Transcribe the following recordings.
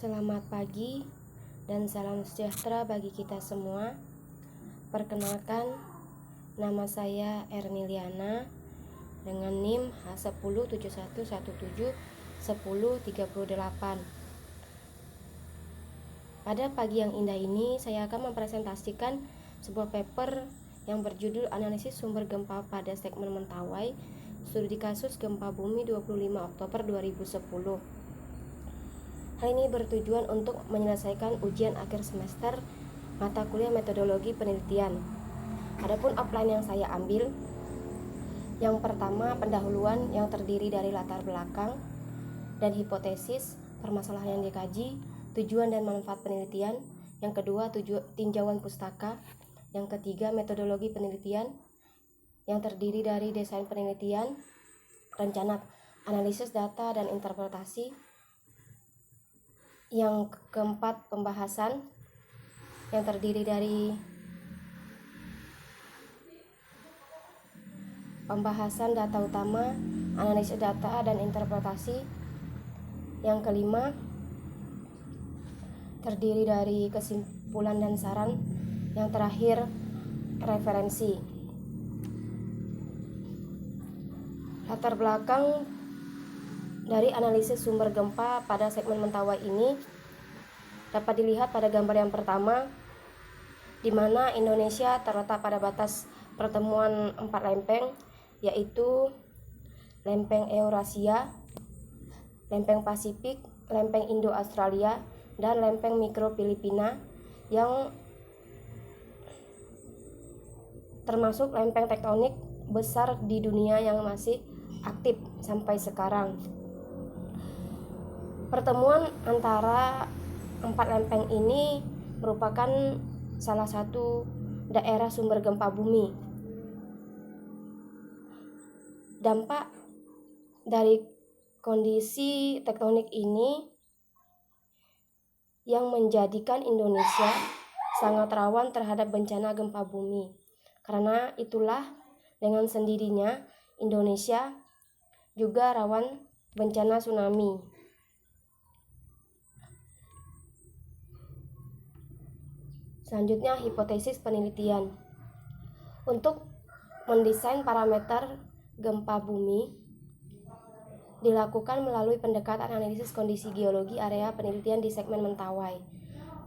Selamat pagi dan salam sejahtera bagi kita semua. Perkenalkan, nama saya Erniliana dengan NIM H1071171038. Pada pagi yang indah ini, saya akan mempresentasikan sebuah paper yang berjudul Analisis Sumber Gempa pada Segmen Mentawai, Studi Kasus Gempa Bumi 25 Oktober 2010. Hal ini bertujuan untuk menyelesaikan ujian akhir semester mata kuliah metodologi penelitian. Adapun outline yang saya ambil, yang pertama pendahuluan yang terdiri dari latar belakang dan hipotesis, permasalahan yang dikaji, tujuan dan manfaat penelitian. Yang kedua, tinjauan pustaka. Yang ketiga, metodologi penelitian yang terdiri dari desain penelitian, rencana analisis data dan interpretasi. Yang keempat, pembahasan yang terdiri dari pembahasan data utama, analisis data dan interpretasi. Yang kelima, terdiri dari kesimpulan dan saran. Yang terakhir, referensi. Latar belakang dari analisis sumber gempa pada segmen Mentawai ini dapat dilihat pada gambar yang pertama, di mana Indonesia terletak pada batas pertemuan 4 lempeng, yaitu lempeng Eurasia, lempeng Pasifik, lempeng Indo-Australia, dan lempeng mikro Filipina, yang termasuk lempeng tektonik besar di dunia yang masih aktif sampai sekarang. Pertemuan antara 4 lempeng ini merupakan salah satu daerah sumber gempa bumi. Dampak dari kondisi tektonik ini yang menjadikan Indonesia sangat rawan terhadap bencana gempa bumi. Karena itulah dengan sendirinya Indonesia juga rawan bencana tsunami. Selanjutnya, hipotesis penelitian. Untuk mendesain parameter gempa bumi dilakukan melalui pendekatan analisis kondisi geologi area penelitian di segmen Mentawai.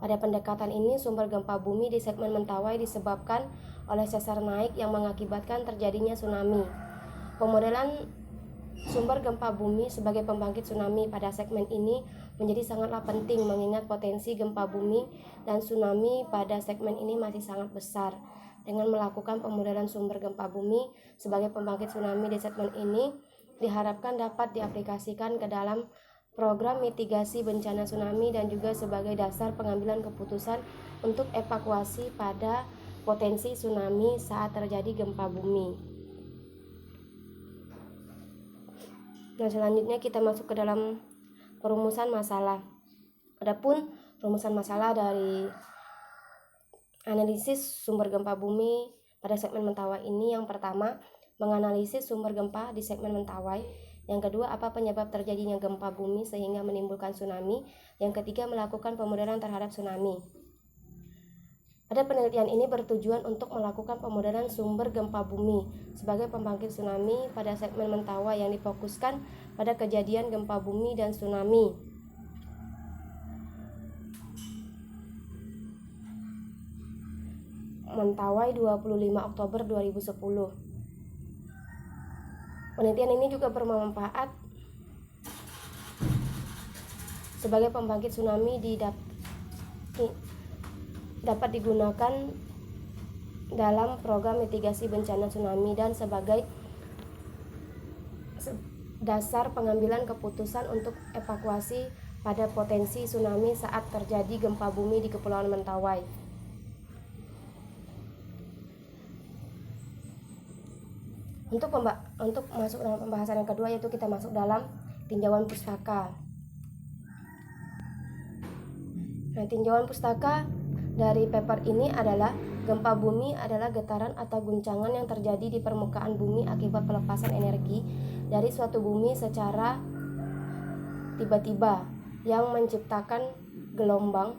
Pada pendekatan ini, sumber gempa bumi di segmen Mentawai disebabkan oleh sesar naik yang mengakibatkan terjadinya tsunami. Pemodelan sumber gempa bumi sebagai pembangkit tsunami pada segmen ini menjadi sangatlah penting mengingat potensi gempa bumi dan tsunami pada segmen ini masih sangat besar. Dengan melakukan pemodelan sumber gempa bumi sebagai pembangkit tsunami di segmen ini, diharapkan dapat diaplikasikan ke dalam program mitigasi bencana tsunami dan juga sebagai dasar pengambilan keputusan untuk evakuasi pada potensi tsunami saat terjadi gempa bumi. Dan selanjutnya kita masuk ke dalam perumusan masalah. Adapun perumusan masalah dari analisis sumber gempa bumi pada segmen Mentawai ini, yang pertama, menganalisis sumber gempa di segmen Mentawai. Yang kedua, apa penyebab terjadinya gempa bumi sehingga menimbulkan tsunami. Yang ketiga, melakukan pemodelan terhadap tsunami. Pada penelitian ini bertujuan untuk melakukan pemodelan sumber gempa bumi sebagai pembangkit tsunami pada segmen Mentawai yang difokuskan pada kejadian gempa bumi dan tsunami. Mentawai 25 Oktober 2010. Penelitian ini juga bermanfaat sebagai pembangkit tsunami dapat digunakan dalam program mitigasi bencana tsunami dan sebagai dasar pengambilan keputusan untuk evakuasi pada potensi tsunami saat terjadi gempa bumi di Kepulauan Mentawai. Untuk masuk dalam pembahasan yang kedua, yaitu kita masuk dalam tinjauan pustaka. Nah, tinjauan pustaka dari paper ini adalah gempa bumi adalah getaran atau guncangan yang terjadi di permukaan bumi akibat pelepasan energi dari suatu bumi secara tiba-tiba yang menciptakan gelombang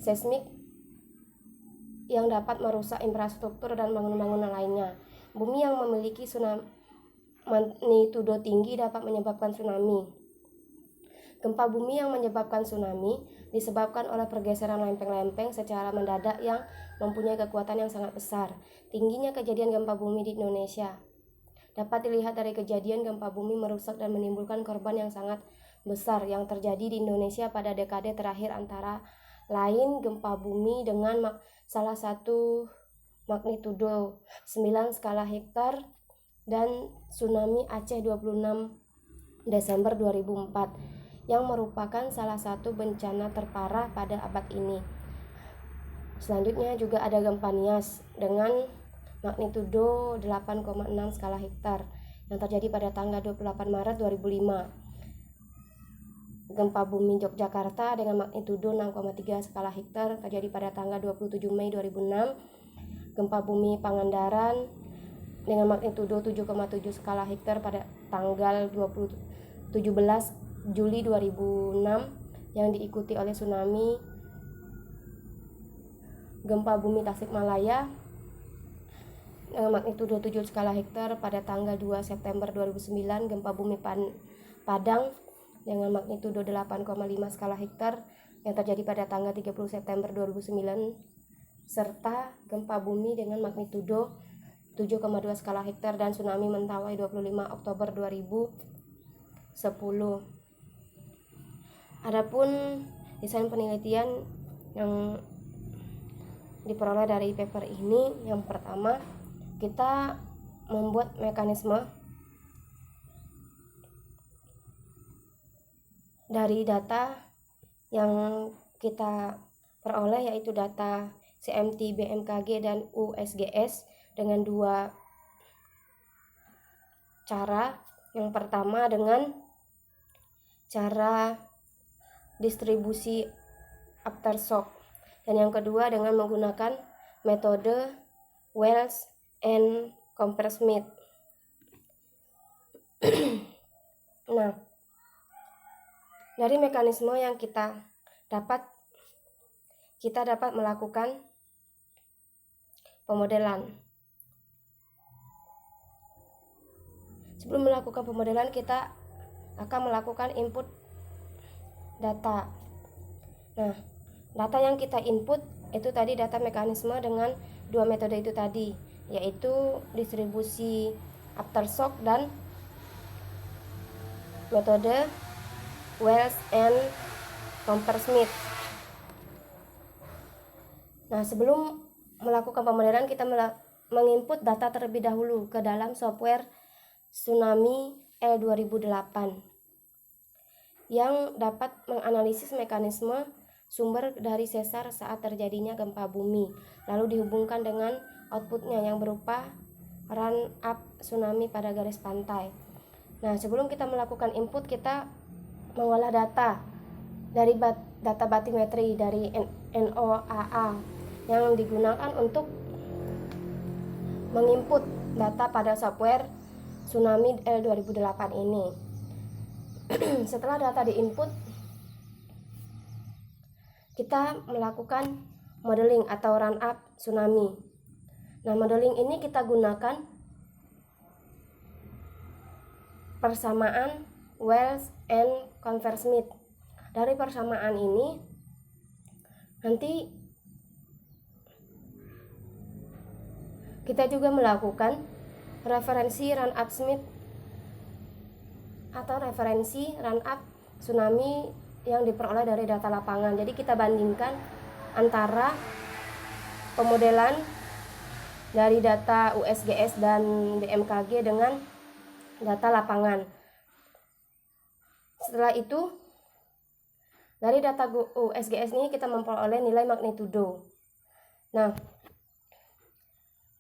seismik yang dapat merusak infrastruktur dan bangunan-bangunan lainnya. Bumi yang memiliki tsunami magnitudo tinggi dapat menyebabkan tsunami. Gempa bumi yang menyebabkan tsunami disebabkan oleh pergeseran lempeng-lempeng secara mendadak yang mempunyai kekuatan yang sangat besar. Tingginya kejadian gempa bumi di Indonesia dapat dilihat dari kejadian gempa bumi merusak dan menimbulkan korban yang sangat besar yang terjadi di Indonesia pada dekade terakhir, antara lain gempa bumi dengan salah satu magnitudo 9 skala Richter dan tsunami Aceh 26 Desember 2004 yang merupakan salah satu bencana terparah pada abad ini. Selanjutnya juga ada gempa Nias dengan magnitudo 8,6 skala Richter yang terjadi pada tanggal 28 Maret 2005. Gempa bumi Yogyakarta dengan magnitudo 6,3 skala Richter terjadi pada tanggal 27 Mei 2006. Gempa bumi Pangandaran dengan magnitudo 7,7 skala Richter pada tanggal 17 Juli 2006 yang diikuti oleh tsunami. Gempa bumi Tasikmalaya dengan magnitudo 7 skala Richter pada tanggal 2 September 2009. Gempa bumi Padang dengan magnitudo 8,5 skala Richter yang terjadi pada tanggal 30 September 2009, serta gempa bumi dengan magnitudo 7,2 skala Richter dan tsunami Mentawai 25 Oktober 2010. Adapun desain penelitian yang diperoleh dari paper ini, yang pertama kita membuat mekanisme dari data yang kita peroleh, yaitu data CMT, BMKG, dan USGS dengan dua cara. Yang pertama dengan cara distribusi aftershock, dan yang kedua dengan menggunakan metode Wells and Hammersmith. Nah, dari mekanisme yang kita dapat melakukan pemodelan. Sebelum melakukan pemodelan, kita akan melakukan input data. Nah, data yang kita input itu tadi data mekanisme dengan dua metode itu tadi, yaitu distribusi aftershock dan metode Wells and Hammersmith. Nah, sebelum melakukan pemodelan, kita menginput data terlebih dahulu ke dalam software Tsunami L2008 yang dapat menganalisis mekanisme sumber dari sesar saat terjadinya gempa bumi, lalu dihubungkan dengan outputnya yang berupa run up tsunami pada garis pantai. Nah, sebelum kita melakukan input, kita mengolah data dari data batimetri dari NOAA yang digunakan untuk menginput data pada software Tsunami L2008 ini. Setelah data diinput, kita melakukan modeling atau run up tsunami. Nah, modeling ini kita gunakan persamaan Wells and Hammersmith. Dari persamaan ini nanti kita juga melakukan referensi run up Smith atau referensi run up tsunami yang diperoleh dari data lapangan. Jadi kita bandingkan antara pemodelan dari data USGS dan BMKG dengan data lapangan. Setelah itu, dari data USGS ini kita memperoleh nilai magnitudo. Nah,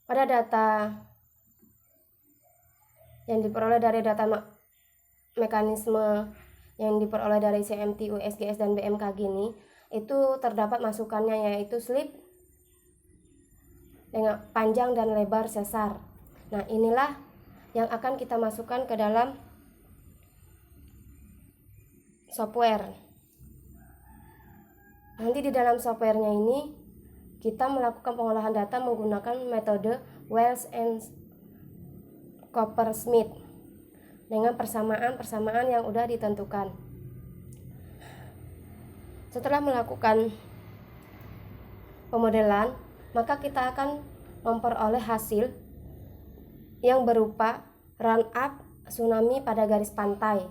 pada data yang diperoleh dari data mekanisme yang diperoleh dari CMT, USGS, dan BMKG ini, itu terdapat masukannya, yaitu slip dengan panjang dan lebar sesar. Nah, inilah yang akan kita masukkan ke dalam software. Nanti di dalam softwarenya ini kita melakukan pengolahan data menggunakan metode Wells and Coppersmith dengan persamaan yang sudah ditentukan. Setelah melakukan pemodelan, maka kita akan memperoleh hasil yang berupa run up tsunami pada garis pantai.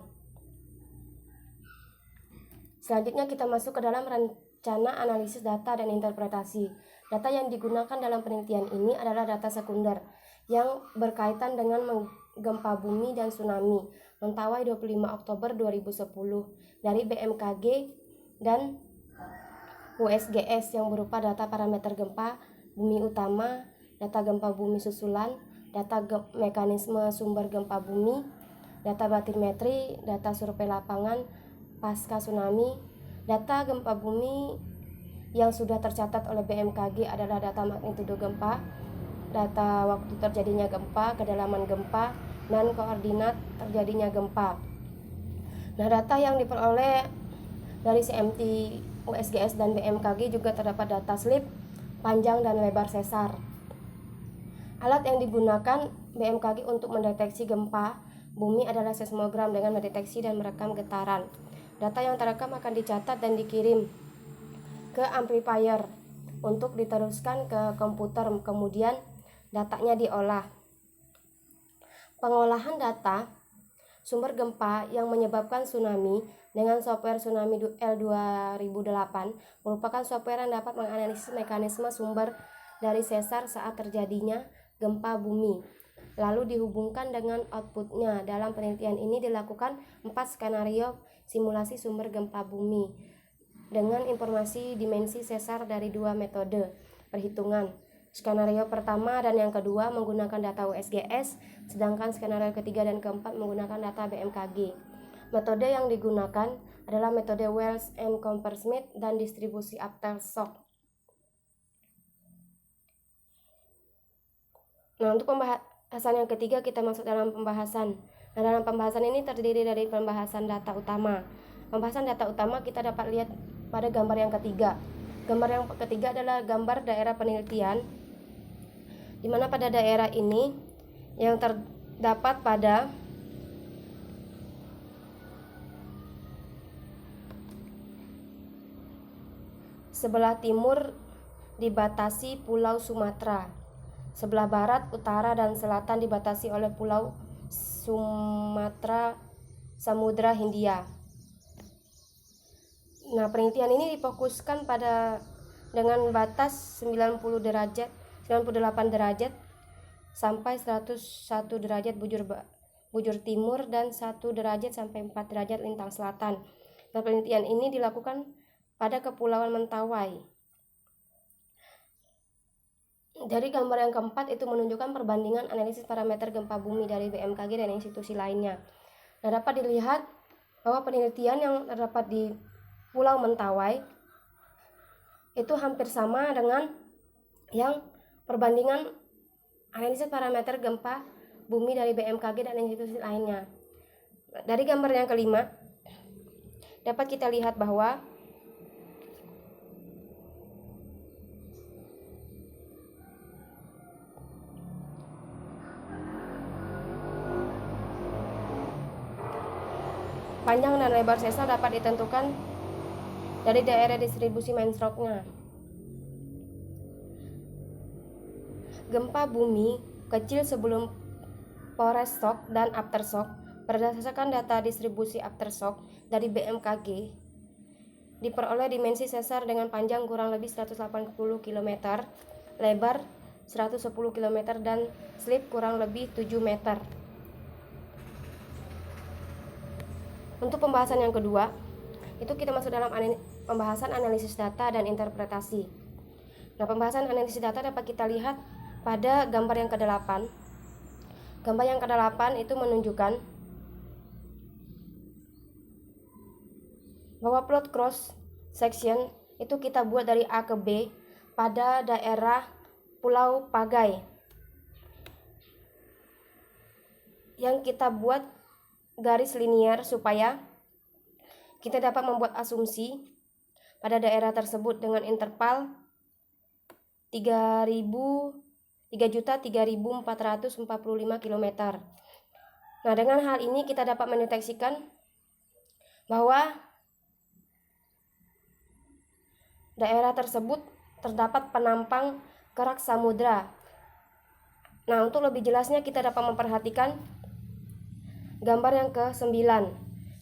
Selanjutnya kita masuk ke dalam rencana analisis data dan interpretasi. Data yang digunakan dalam penelitian ini adalah data sekunder yang berkaitan dengan gempa bumi dan tsunami Mentawai 25 Oktober 2010 dari BMKG dan USGS yang berupa data parameter gempa bumi utama, data gempa bumi susulan, data mekanisme sumber gempa bumi, data batimetri, data survei lapangan pasca tsunami. Data gempa bumi yang sudah tercatat oleh BMKG adalah data magnitudo gempa, data waktu terjadinya gempa, kedalaman gempa, dan koordinat terjadinya gempa. Nah, data yang diperoleh dari CMT, USGS, dan BMKG juga terdapat data slip, panjang, dan lebar sesar. Alat yang digunakan BMKG untuk mendeteksi gempa bumi adalah seismogram dengan mendeteksi dan merekam getaran. Data yang terekam akan dicatat dan dikirim ke amplifier untuk diteruskan ke komputer, kemudian datanya diolah. Pengolahan data sumber gempa yang menyebabkan tsunami dengan software Tsunami L2008 merupakan software yang dapat menganalisis mekanisme sumber dari sesar saat terjadinya gempa bumi, lalu dihubungkan dengan outputnya. Dalam penelitian ini dilakukan 4 skenario simulasi sumber gempa bumi dengan informasi dimensi sesar dari 2 metode perhitungan. Skenario pertama dan yang kedua menggunakan data USGS, sedangkan skenario ketiga dan keempat menggunakan data BMKG. Metode yang digunakan adalah metode Wells and Coppersmith dan distribusi aftershock. Nah, untuk pembahasan yang ketiga kita masuk dalam pembahasan. Nah, dalam pembahasan ini terdiri dari pembahasan data utama. Pembahasan data utama kita dapat lihat pada gambar yang ketiga. Gambar yang ketiga adalah gambar daerah penelitian, di mana pada daerah ini yang terdapat pada sebelah timur dibatasi Pulau Sumatera, sebelah barat, utara, dan selatan dibatasi oleh Pulau Sumatera Samudra Hindia. Nah, penelitian ini difokuskan pada dengan batas 98 derajat sampai 101 derajat bujur timur dan 1 derajat sampai 4 derajat lintang selatan. Nah, penelitian ini dilakukan pada Kepulauan Mentawai. Dari gambar yang keempat itu menunjukkan perbandingan analisis parameter gempa bumi dari BMKG dan institusi lainnya. Nah, dapat dilihat bahwa penelitian yang terdapat di Pulau Mentawai itu hampir sama dengan yang perbandingan analisis parameter gempa bumi dari BMKG dan institusi lainnya. Dari gambar yang kelima dapat kita lihat bahwa panjang dan lebar sesar dapat ditentukan dari daerah distribusi main stroke-nya. Gempa bumi kecil sebelum forestshock dan aftershock berdasarkan data distribusi aftershock dari BMKG diperoleh dimensi sesar dengan panjang kurang lebih 180 km, lebar 110 km, dan slip kurang lebih 7 meter. Untuk pembahasan yang kedua, itu kita masuk dalam pembahasan analisis data dan interpretasi. Nah, pembahasan analisis data dapat kita lihat pada gambar yang ke-8. Gambar yang ke-8 itu menunjukkan bahwa plot cross section itu kita buat dari A ke B pada daerah Pulau Pagai, yang kita buat garis linier supaya kita dapat membuat asumsi pada daerah tersebut dengan interval 3.3.445 km. Nah, dengan hal ini kita dapat mendeteksikan bahwa daerah tersebut terdapat penampang kerak samudra. Nah, untuk lebih jelasnya kita dapat memperhatikan gambar yang ke-9.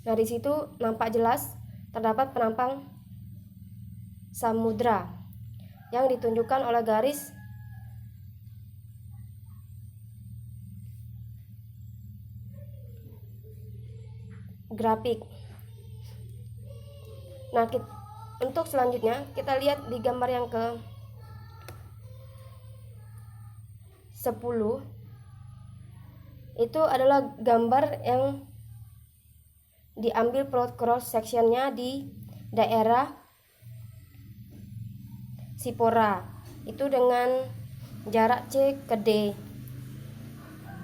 Nah, di situ nampak jelas terdapat penampang samudra yang ditunjukkan oleh garis grafik. Nah, untuk selanjutnya kita lihat di gambar yang ke-10. Itu adalah gambar yang diambil cross sectionnya di daerah Sipora, itu dengan jarak C ke D.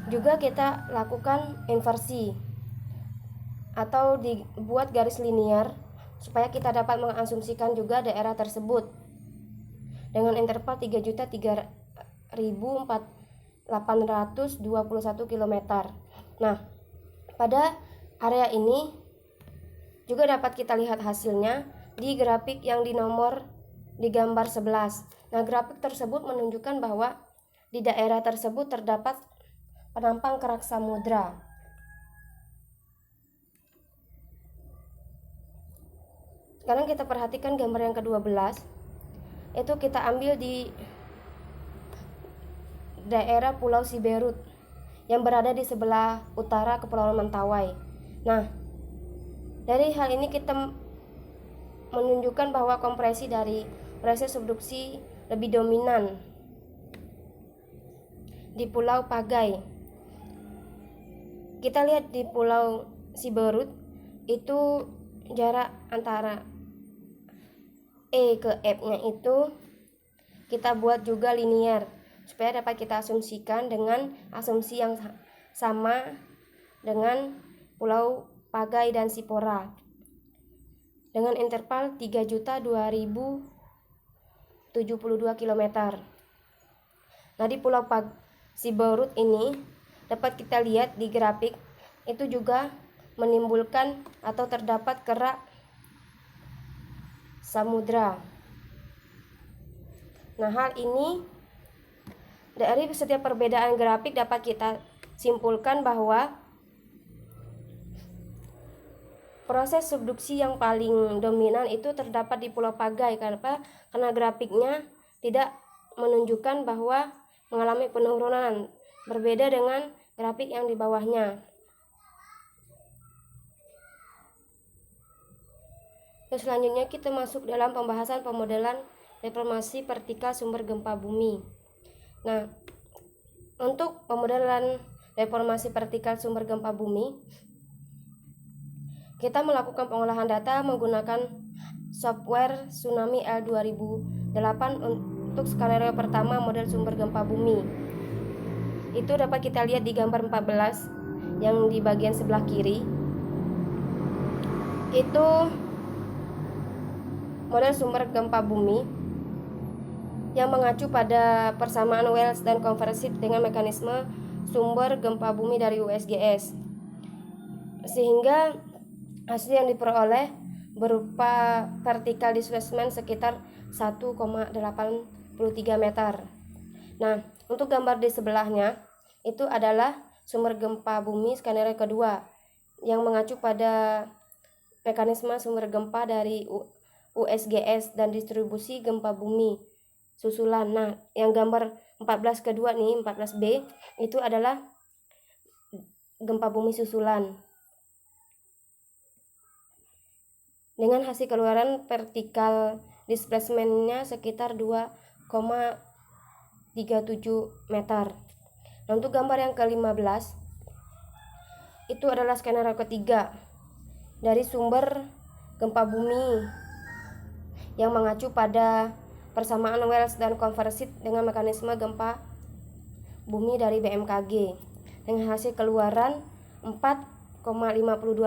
Juga kita lakukan inversi atau dibuat garis linear supaya kita dapat mengasumsikan juga daerah tersebut dengan interval 3.303.821 km. Nah, pada area ini juga dapat kita lihat hasilnya di grafik yang di gambar 11. Nah, grafik tersebut menunjukkan bahwa di daerah tersebut terdapat penampang kerak samudra. Sekarang kita perhatikan gambar yang ke-12. Itu kita ambil di daerah Pulau Siberut yang berada di sebelah utara Kepulauan Mentawai. Nah, dari hal ini kita menunjukkan bahwa kompresi dari proses subduksi lebih dominan di Pulau Pagai. Kita lihat di Pulau Siberut itu jarak antara E ke F-nya itu kita buat juga linear supaya dapat kita asumsikan dengan asumsi yang sama dengan Pulau Pagai dan Sipora dengan interval 3.2.072 km. Nah, di Pulau Siberut ini dapat kita lihat di grafik itu juga menimbulkan atau terdapat kerak samudra. Nah, hal ini dari setiap perbedaan grafik dapat kita simpulkan bahwa proses subduksi yang paling dominan itu terdapat di Pulau Pagai. Kenapa? Karena grafiknya tidak menunjukkan bahwa mengalami penurunan, berbeda dengan grafik yang di bawahnya. Terus selanjutnya kita masuk dalam pembahasan pemodelan deformasi vertikal sumber gempa bumi. Nah, untuk pemodelan deformasi vertikal sumber gempa bumi, kita melakukan pengolahan data menggunakan software Tsunami L2008 untuk skenario pertama model sumber gempa bumi. Itu dapat kita lihat di gambar 14 yang di bagian sebelah kiri. Itu model sumber gempa bumi yang mengacu pada persamaan Wells dan konversif dengan mekanisme sumber gempa bumi dari USGS, sehingga hasil yang diperoleh berupa vertical displacement sekitar 1,83 meter. Nah, untuk gambar di sebelahnya itu adalah sumber gempa bumi skenario kedua yang mengacu pada mekanisme sumber gempa dari USGS dan distribusi gempa bumi susulan. Nah, yang gambar 14 kedua nih, 14B itu adalah gempa bumi susulan dengan hasil keluaran vertikal displacement-nya sekitar 2,37 meter. Nah, untuk gambar yang ke-15 itu adalah skenario ketiga dari sumber gempa bumi yang mengacu pada persamaan Wells dan konversif dengan mekanisme gempa bumi dari BMKG dengan hasil keluaran 4,52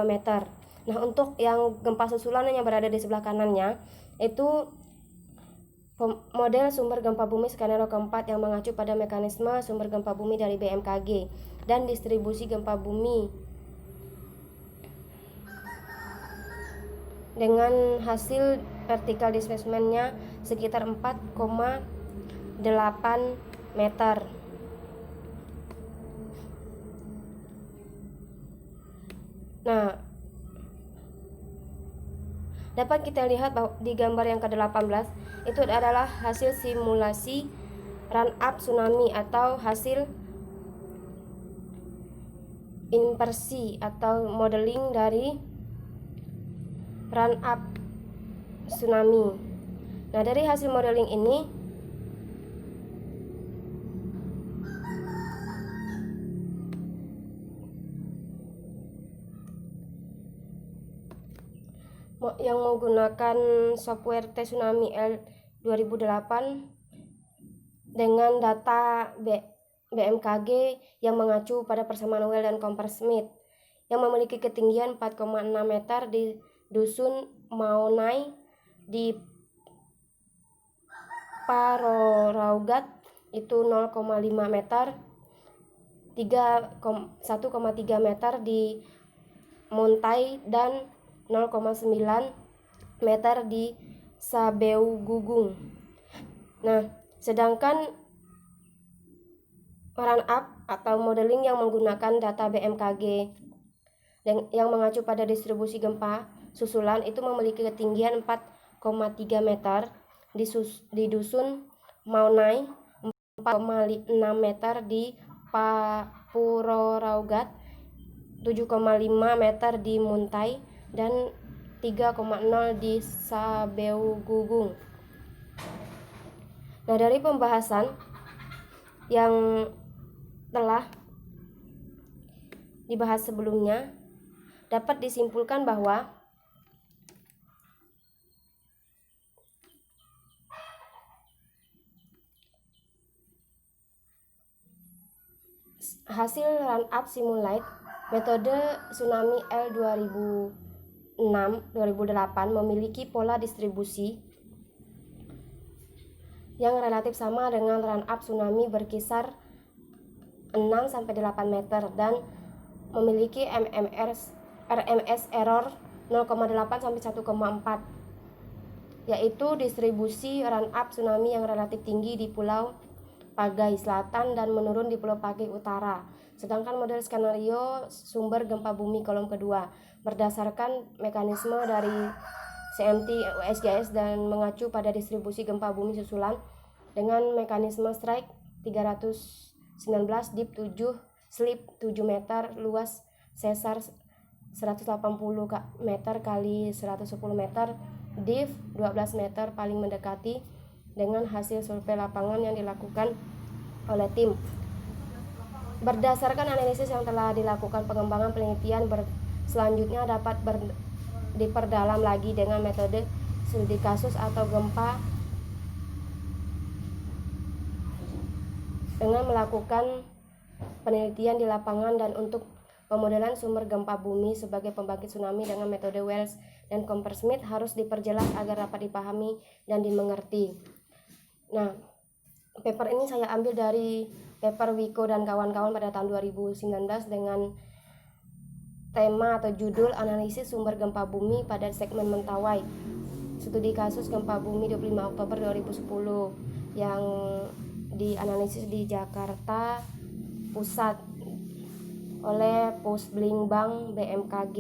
meter. Nah, untuk yang gempa susulan yang berada di sebelah kanannya itu model sumber gempa bumi skenario keempat yang mengacu pada mekanisme sumber gempa bumi dari BMKG dan distribusi gempa bumi dengan hasil vertical displacement-nya sekitar 4,8 meter. Nah, dapat kita lihat bahwa di gambar yang ke-18 itu adalah hasil simulasi run-up tsunami atau hasil inversi atau modeling dari run-up tsunami. Nah, dari hasil modeling ini yang menggunakan software Tsunami L 2008 dengan data BMKG yang mengacu pada persamaan Well dan Coppersmith yang memiliki ketinggian 4,6 meter di dusun Maunai di Paroraugat itu 0,5 meter, 1,3 meter di Muntai dan 0,9 meter di Sabeu Gugung. Nah, sedangkan run up atau modeling yang menggunakan data BMKG yang mengacu pada distribusi gempa susulan itu memiliki ketinggian 4,3 meter di dusun Maunai, 4,6 meter di Puroraugat, 7,5 meter di Muntai dan 3,0 di Sabeu Gugung. Nah, dari pembahasan yang telah dibahas sebelumnya dapat disimpulkan bahwa hasil run-up simulate metode tsunami L 2006-2008 memiliki pola distribusi yang relatif sama dengan run-up tsunami berkisar 6-8 meter dan memiliki RMS error 0,8-1,4, yaitu distribusi run-up tsunami yang relatif tinggi di Pulau Pagai Selatan dan menurun di Pulau Pagai Utara. Sedangkan model skenario sumber gempa bumi kolom kedua berdasarkan mekanisme dari CMT USGS dan mengacu pada distribusi gempa bumi susulan dengan mekanisme strike 319 deep 7 slip 7 meter luas sesar 180 meter kali 110 meter div 12 meter paling mendekati dengan hasil survei lapangan yang dilakukan oleh tim. Berdasarkan analisis yang telah dilakukan, pengembangan penelitian selanjutnya dapat diperdalam lagi dengan metode studi kasus atau gempa dengan melakukan penelitian di lapangan dan untuk pemodelan sumber gempa bumi sebagai pembangkit tsunami dengan metode Wells dan Coppersmith harus diperjelas agar dapat dipahami dan dimengerti. Nah, paper ini saya ambil dari paper Wiko dan kawan-kawan pada tahun 2019 dengan tema atau judul analisis sumber gempa bumi pada segmen Mentawai, studi kasus gempa bumi 25 Oktober 2010 yang dianalisis di Jakarta Pusat oleh Pusblingbang BMKG.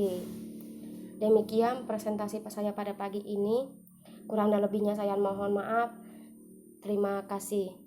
Demikian presentasi saya pada pagi ini. Kurang dan lebihnya saya mohon maaf. Terima kasih.